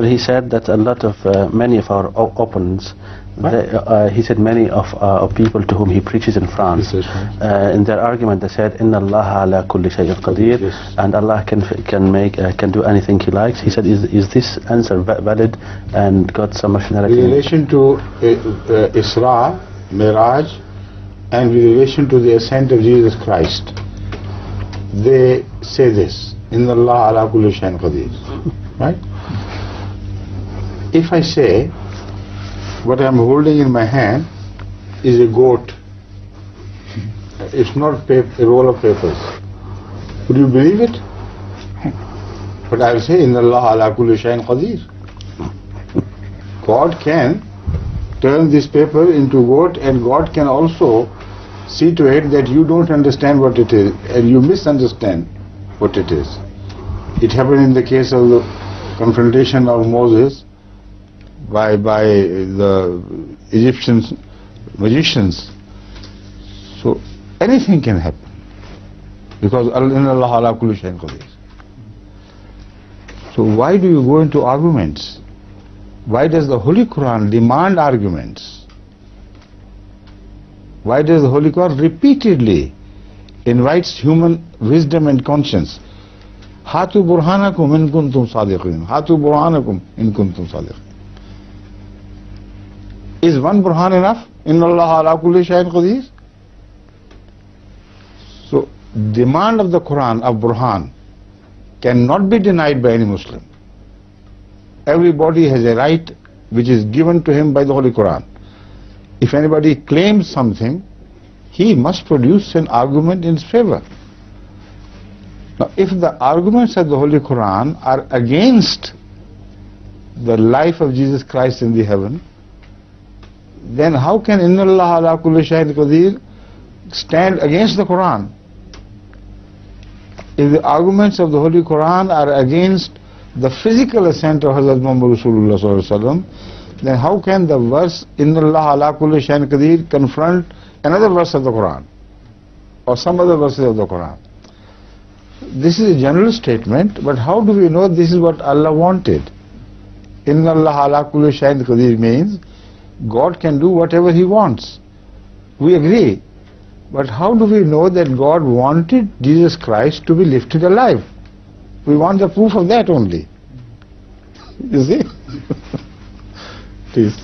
He said that a lot of many of our opponents, he said many of people to whom he preaches in France, in their argument they said inna Allah ala kulli shay'in qadir, and Allah can do anything he likes. He said, is this answer valid and got some rationality? In relation to Isra, Mairaj, and with relation to the ascent of Jesus Christ, they say this, inna Allah ala kulli shay'in qadir, right? If I say what I am holding in my hand is a goat, it's not a roll of papers, would you believe it? But I will say, inna Allah ala kulli shay'in qadir. God can turn this paper into goat, and God can also see to it that you don't understand what it is and you misunderstand what it is. It happened in the case of the confrontation of Moses by the Egyptian magicians. So anything can happen because inna Allah ala kulli shay'in qadir. So why do you go into arguments? Why does the Holy Quran demand arguments? Why does the Holy Quran repeatedly invites human wisdom and conscience? Hatu burhanakum in kuntum sadiqin. Hatu burhanakum in kuntum sadiqin. Is one burhan enough? Inna Allah ala kulli shay'in qadir. So demand of the Quran of burhan cannot be denied by any Muslim. Everybody has a right which is given to him by the Holy Quran. If anybody claims something, he must produce an argument in his favor. Now, if the arguments of the Holy Quran are against the life of Jesus Christ in the heaven, then how can inna Allah ala kulli shay'in qadir stand against the Quran? If the arguments of the Holy Quran are against the physical ascent of Hazrat Muhammad Rasulullah sallallahu alaihi wasallam, then how can the verse inna Allah ala kulli shay'in qadir confront another verse of the Quran or some other verses of the Quran? This is a general statement, but how do we know this is what Allah wanted? Inna Allah ala kulli shay'in qadir means God can do whatever He wants. We agree. But how do we know that God wanted Jesus Christ to be lifted alive? We want the proof of that only. You see? Please.